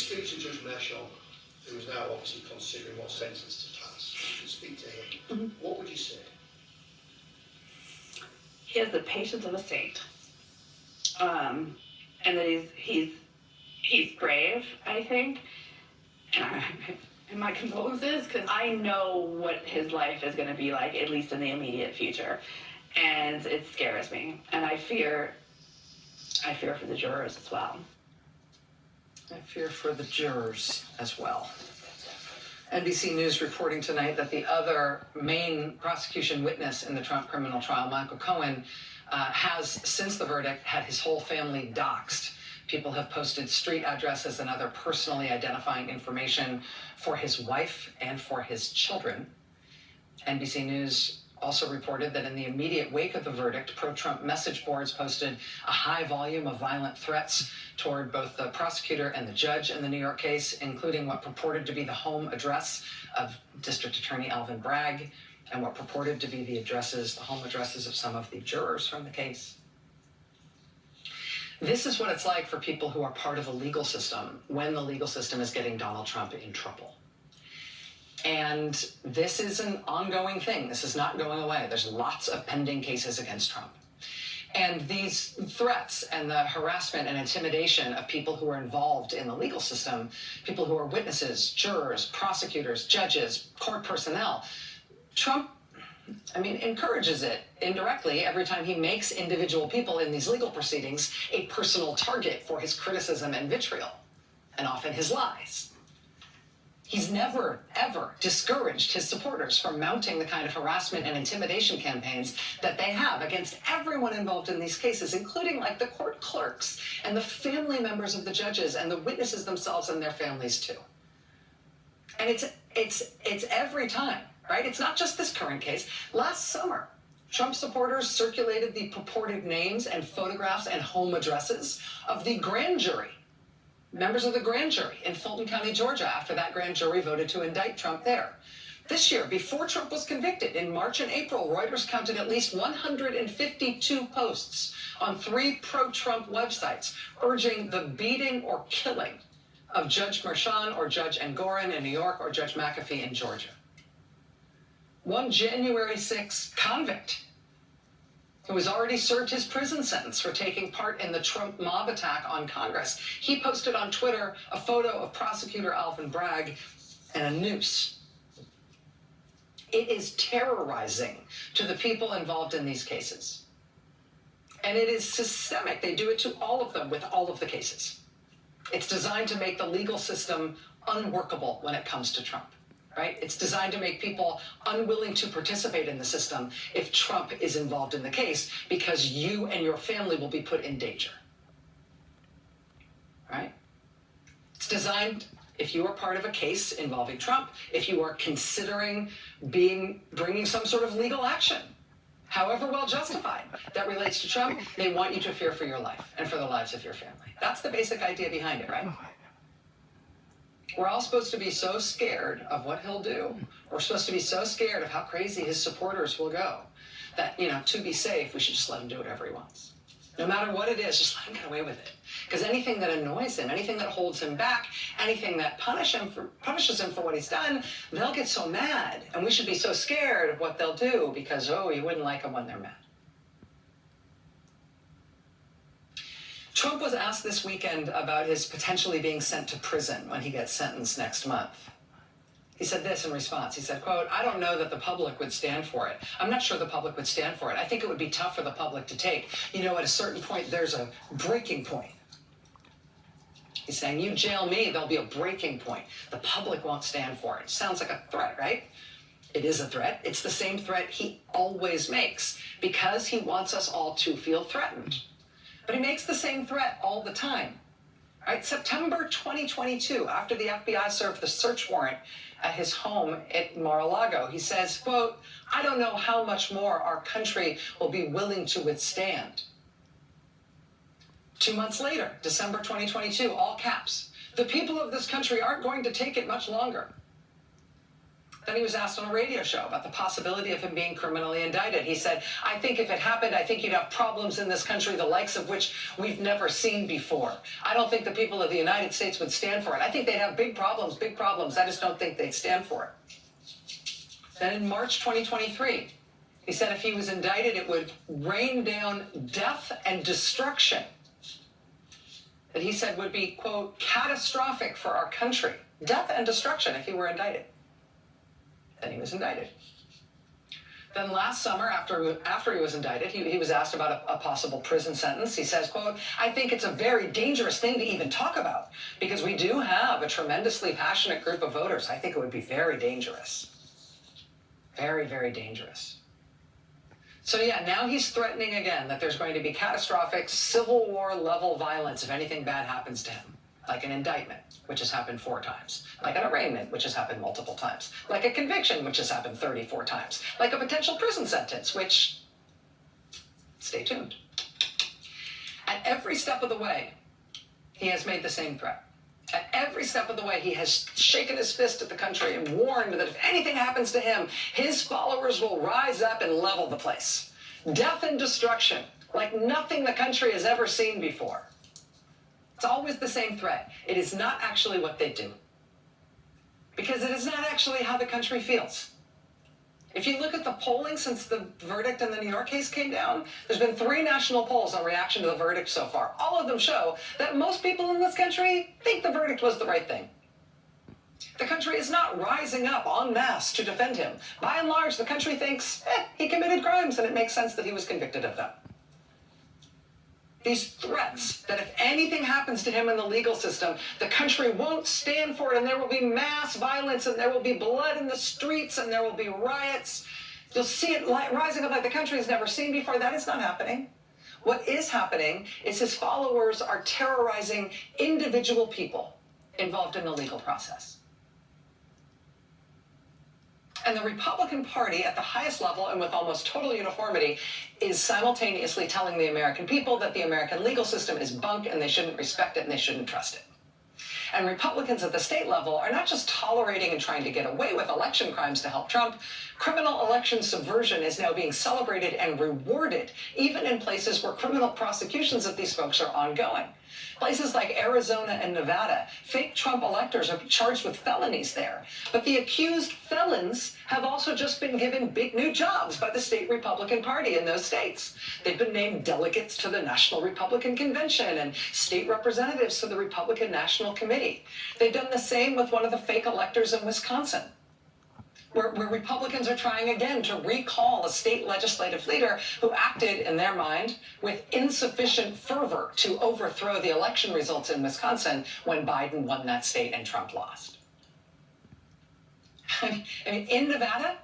speak to Judge Mershon, who is now obviously considering what sentence to pass? You can speak to him. What would you say? He has the patience of a saint, and that he's brave, I think. And my condolences, because I know what his life is going to be like, at least in the immediate future, and it scares me, and I fear for the jurors as well. I fear for the jurors as well. NBC News reporting tonight that the other main prosecution witness in the Trump criminal trial, Michael Cohen, has, since the verdict, had his whole family doxxed. People have posted street addresses and other personally identifying information for his wife and for his children. NBC News also reported that in the immediate wake of the verdict, pro-Trump message boards posted a high volume of violent threats toward both the prosecutor and the judge in the New York case, including what purported to be the home address of District Attorney Alvin Bragg and what purported to be the home addresses of some of the jurors from the case. This is what it's like for people who are part of the legal system when the legal system is getting Donald Trump in trouble. And this is an ongoing thing. This is not going away. There's lots of pending cases against Trump. And these threats and the harassment and intimidation of people who are involved in the legal system, people who are witnesses, jurors, prosecutors, judges, court personnel, Trump encourages it indirectly every time he makes individual people in these legal proceedings a personal target for his criticism and vitriol, and often his lies. He's never, ever discouraged his supporters from mounting the kind of harassment and intimidation campaigns that they have against everyone involved in these cases, including like the court clerks and the family members of the judges and the witnesses themselves and their families too. And it's every time. Right? It's not just this current case. Last summer, Trump supporters circulated the purported names and photographs and home addresses of the grand jury, members of the grand jury in Fulton County, Georgia, after that grand jury voted to indict Trump there. This year, before Trump was convicted, in March and April, Reuters counted at least 152 posts on 3 pro-Trump websites urging the beating or killing of Judge Mershon or Judge Engoron in New York or Judge McAfee in Georgia. One January 6 convict who has already served his prison sentence for taking part in the Trump mob attack on Congress. He posted on Twitter a photo of prosecutor Alvin Bragg and a noose. It is terrorizing to the people involved in these cases. And it is systemic. They do it to all of them with all of the cases. It's designed to make the legal system unworkable when it comes to Trump. Right? It's designed to make people unwilling to participate in the system if Trump is involved in the case, because you and your family will be put in danger. Right? It's designed, if you are part of a case involving Trump, if you are considering bringing some sort of legal action, however well justified, that relates to Trump, they want you to fear for your life and for the lives of your family. That's the basic idea behind it, right? We're all supposed to be so scared of what he'll do. We're supposed to be so scared of how crazy his supporters will go that, to be safe, we should just let him do whatever he wants. No matter what it is, just let him get away with it. Because anything that annoys him, anything that holds him back, anything that punishes him for what he's done, they'll get so mad. And we should be so scared of what they'll do because, you wouldn't like them when they're mad. Trump was asked this weekend about his potentially being sent to prison when he gets sentenced next month. He said this in response. He said, quote, "I don't know that the public would stand for it. I'm not sure the public would stand for it. I think it would be tough for the public to take. At a certain point, there's a breaking point." He's saying, you jail me, there'll be a breaking point. The public won't stand for it. Sounds like a threat, right? It is a threat. It's the same threat he always makes because he wants us all to feel threatened. But he makes the same threat all the time. Right? September 2022, after the FBI served the search warrant at his home at Mar-a-Lago, he says, quote, "I don't know how much more our country will be willing to withstand." 2 months later, December 2022, all caps, "The people of this country aren't going to take it much longer." Then he was asked on a radio show about the possibility of him being criminally indicted. He said, I think if it happened, I think you'd have problems in this country, the likes of which we've never seen before. I don't think the people of the United States would stand for it. I think they'd have big problems, big problems. I just don't think they'd stand for it. Then in March 2023, he said if he was indicted, it would rain down death and destruction that he said would be, quote, catastrophic for our country. Death and destruction if he were indicted. Then he was indicted. Then last summer, after he was indicted, he was asked about a possible prison sentence. He says, quote, I think it's a very dangerous thing to even talk about because we do have a tremendously passionate group of voters. I think it would be very dangerous. Very, very dangerous. So yeah, now he's threatening again that there's going to be catastrophic Civil War level violence if anything bad happens to him. Like an indictment, which has happened 4 times. Like an arraignment, which has happened multiple times. Like a conviction, which has happened 34 times. Like a potential prison sentence, which, stay tuned. At every step of the way, he has made the same threat. At every step of the way, he has shaken his fist at the country and warned that if anything happens to him, his followers will rise up and level the place. Death and destruction, like nothing the country has ever seen before. It's always the same threat. It is not actually what they do. Because it is not actually how the country feels. If you look at the polling since the verdict in the New York case came down, there's been 3 national polls in reaction to the verdict so far. All of them show that most people in this country think the verdict was the right thing. The country is not rising up en masse to defend him. By and large, the country thinks, he committed crimes and it makes sense that he was convicted of them. These threats that if anything happens to him in the legal system, the country won't stand for it and there will be mass violence and there will be blood in the streets and there will be riots. You'll see it rising up like the country has never seen before. That is not happening. What is happening is his followers are terrorizing individual people involved in the legal process. And the Republican Party at the highest level and with almost total uniformity is simultaneously telling the American people that the American legal system is bunk and they shouldn't respect it and they shouldn't trust it. And Republicans at the state level are not just tolerating and trying to get away with election crimes to help Trump. Criminal election subversion is now being celebrated and rewarded, even in places where criminal prosecutions of these folks are ongoing. Places like Arizona and Nevada, fake Trump electors are charged with felonies there. But the accused felons have also just been given big new jobs by the state Republican Party in those states. They've been named delegates to the National Republican Convention and state representatives to the Republican National Committee. They've done the same with one of the fake electors in Wisconsin, where Republicans are trying again to recall a state legislative leader who acted, in their mind, with insufficient fervor to overthrow the election results in Wisconsin when Biden won that state and Trump lost. I mean, in Nevada,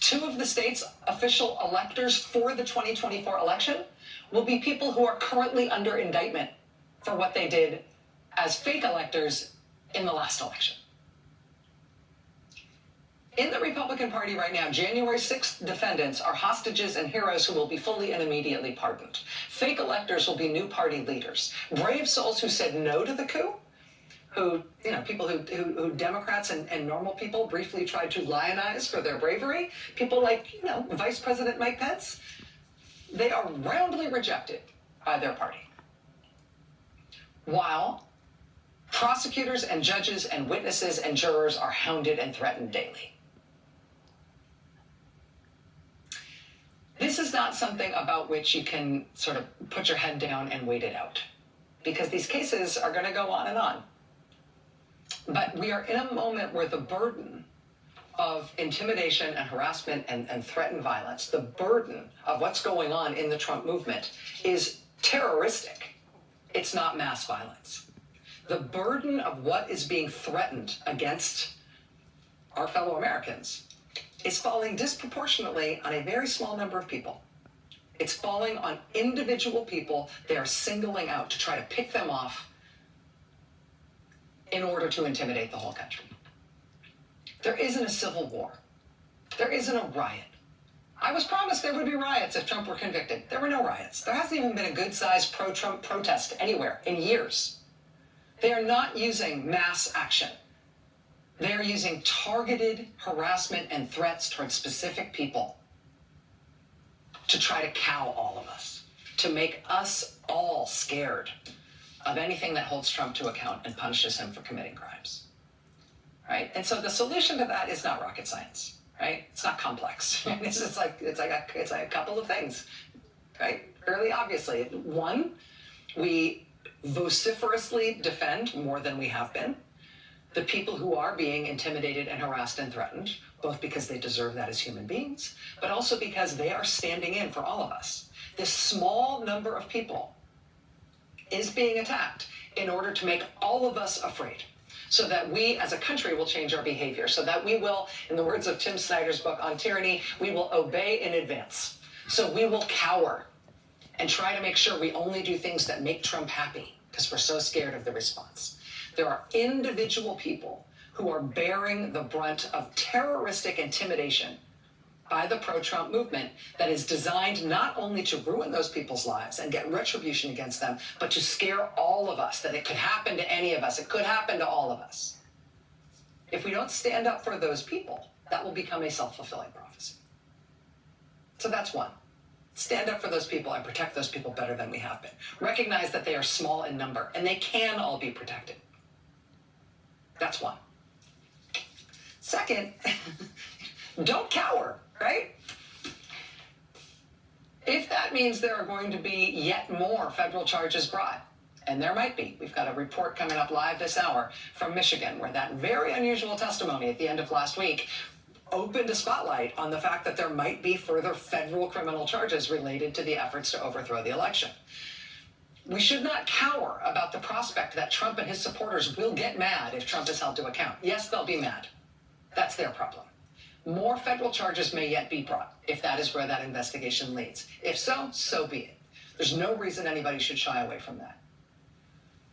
2 of the state's official electors for the 2024 election will be people who are currently under indictment for what they did as fake electors in the last election. In the Republican Party right now, January 6th defendants are hostages and heroes who will be fully and immediately pardoned. Fake electors will be new party leaders. Brave souls who said no to the coup, who, people who Democrats and normal people briefly tried to lionize for their bravery, people like, Vice President Mike Pence, they are roundly rejected by their party. While prosecutors and judges and witnesses and jurors are hounded and threatened daily. This is not something about which you can sort of put your head down and wait it out, because these cases are going to go on and on. But we are in a moment where the burden of intimidation and harassment and threat and violence, the burden of what's going on in the Trump movement is terroristic. It's not mass violence. The burden of what is being threatened against our fellow Americans is falling disproportionately on a very small number of people. It's falling on individual people they are singling out to try to pick them off in order to intimidate the whole country. There isn't a civil war. There isn't a riot. I was promised there would be riots if Trump were convicted. There were no riots. There hasn't even been a good-sized pro-Trump protest anywhere in years. They are not using mass action. They are using targeted harassment and threats towards specific people to try to cow all of us, to make us all scared of anything that holds Trump to account and punishes him for committing crimes. Right? And so the solution to that is not rocket science, right? It's not complex. It's like a couple of things, right? Fairly obviously. One, we vociferously defend more than we have been the people who are being intimidated and harassed and threatened, both because they deserve that as human beings, but also because they are standing in for all of us. This small number of people is being attacked in order to make all of us afraid, so that we as a country will change our behavior, so that we will, in the words of Tim Snyder's book on tyranny, we will obey in advance. So we will cower and try to make sure we only do things that make Trump happy because we're so scared of the response. There are individual people who are bearing the brunt of terroristic intimidation by the pro-Trump movement that is designed not only to ruin those people's lives and get retribution against them, but to scare all of us, that it could happen to any of us, it could happen to all of us. If we don't stand up for those people, that will become a self-fulfilling prophecy. So that's one. Stand up for those people and protect those people better than we have been. Recognize that they are small in number and they can all be protected. That's one. Second, don't cower, right? If that means there are going to be yet more federal charges brought, and there might be. We've got a report coming up live this hour from Michigan, where that very unusual testimony at the end of last week opened a spotlight on the fact that there might be further federal criminal charges related to the efforts to overthrow the election. We should not cower about the prospect that Trump and his supporters will get mad if Trump is held to account. Yes, they'll be mad. That's their problem. More federal charges may yet be brought if that is where that investigation leads. If so, so be it. There's no reason anybody should shy away from that.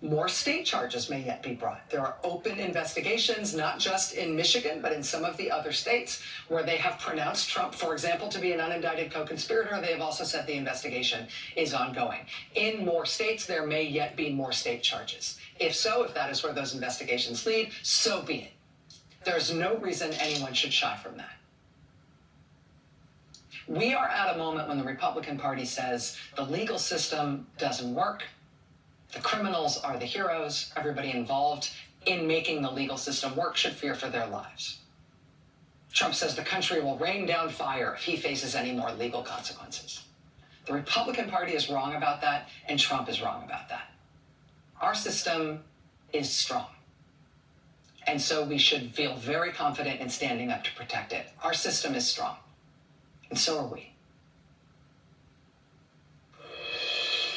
More state charges may yet be brought. There are open investigations, not just in Michigan, but in some of the other states where they have pronounced Trump, for example, to be an unindicted co-conspirator. They have also said the investigation is ongoing. In more states, there may yet be more state charges. If so, if that is where those investigations lead, so be it. There's no reason anyone should shy from that. We are at a moment when the Republican Party says the legal system doesn't work. The criminals are the heroes. Everybody involved in making the legal system work should fear for their lives. Trump says the country will rain down fire if he faces any more legal consequences. The Republican Party is wrong about that, and Trump is wrong about that. Our system is strong. And so we should feel very confident in standing up to protect it. Our system is strong, and so are we.